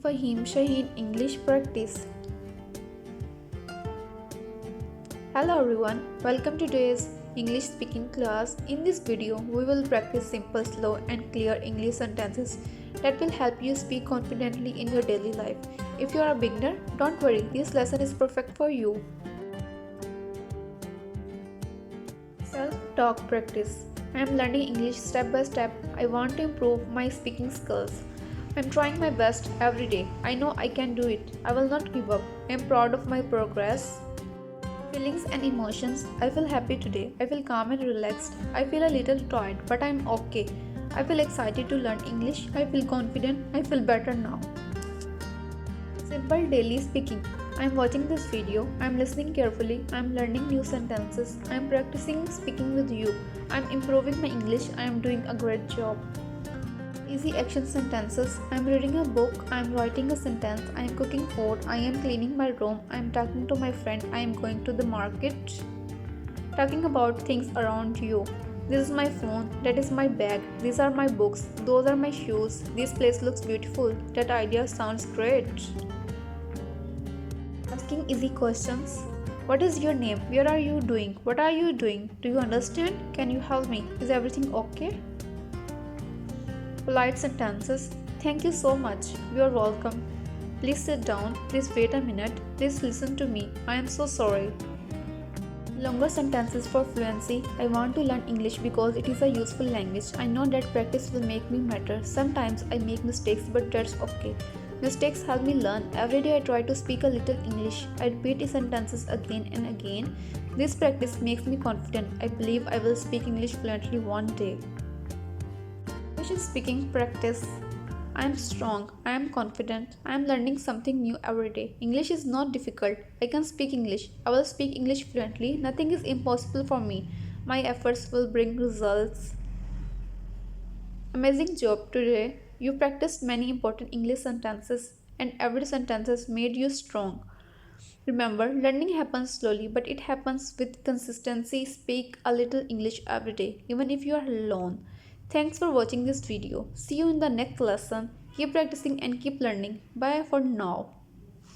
FaheemShaheen English Practice. Hello everyone, welcome to today's English speaking class. In this video, we will practice simple, slow and clear English sentences that will help you speak confidently in your daily life. If you are a beginner, don't worry, this lesson is perfect for you. Self-talk practice. I am learning English step by step. I want to improve my speaking skills. I am trying my best every day. I know I can do it. I will not give up. I am proud of my progress. Feelings and emotions. I feel happy today. I feel calm and relaxed. I feel a little tired, but I am okay. I feel excited to learn English. I feel confident. I feel better now. Simple daily speaking. I am watching this video. I am listening carefully. I am learning new sentences. I am practicing speaking with you. I am improving my English. I am doing a great job. Easy action sentences. I am reading a book. I am writing a sentence. I am cooking food. I am cleaning my room. I am talking to my friend. I am going to the market. Talking about things around you. This is my phone. That is my bag. These are my books. Those are my shoes. This place looks beautiful. That idea sounds great. Asking easy questions. What is your name? Where are you doing? What are you doing? Do you understand? Can you help me? Is everything okay? Polite sentences. Thank you so much. You are welcome. Please sit down. Please wait a minute. Please listen to me. I am so sorry. Longer sentences for fluency. I want to learn English because it is a useful language. I know that practice will make me better. Sometimes I make mistakes, but that's okay. Mistakes help me learn. Every day I try to speak a little English. I repeat sentences again and again. This practice makes me confident. I believe I will speak English fluently one day. English speaking practice. I am strong. I am confident. I am learning something new every day. English is not difficult. I can speak English. I will speak English fluently. Nothing is impossible for me. My efforts will bring results. Amazing job today. You practiced many important English sentences and every sentence has made you strong. Remember, learning happens slowly, but it happens with consistency. Speak a little English every day, even if you are alone. Thanks for watching this video. See you in the next lesson. Keep practicing and keep learning. Bye for now.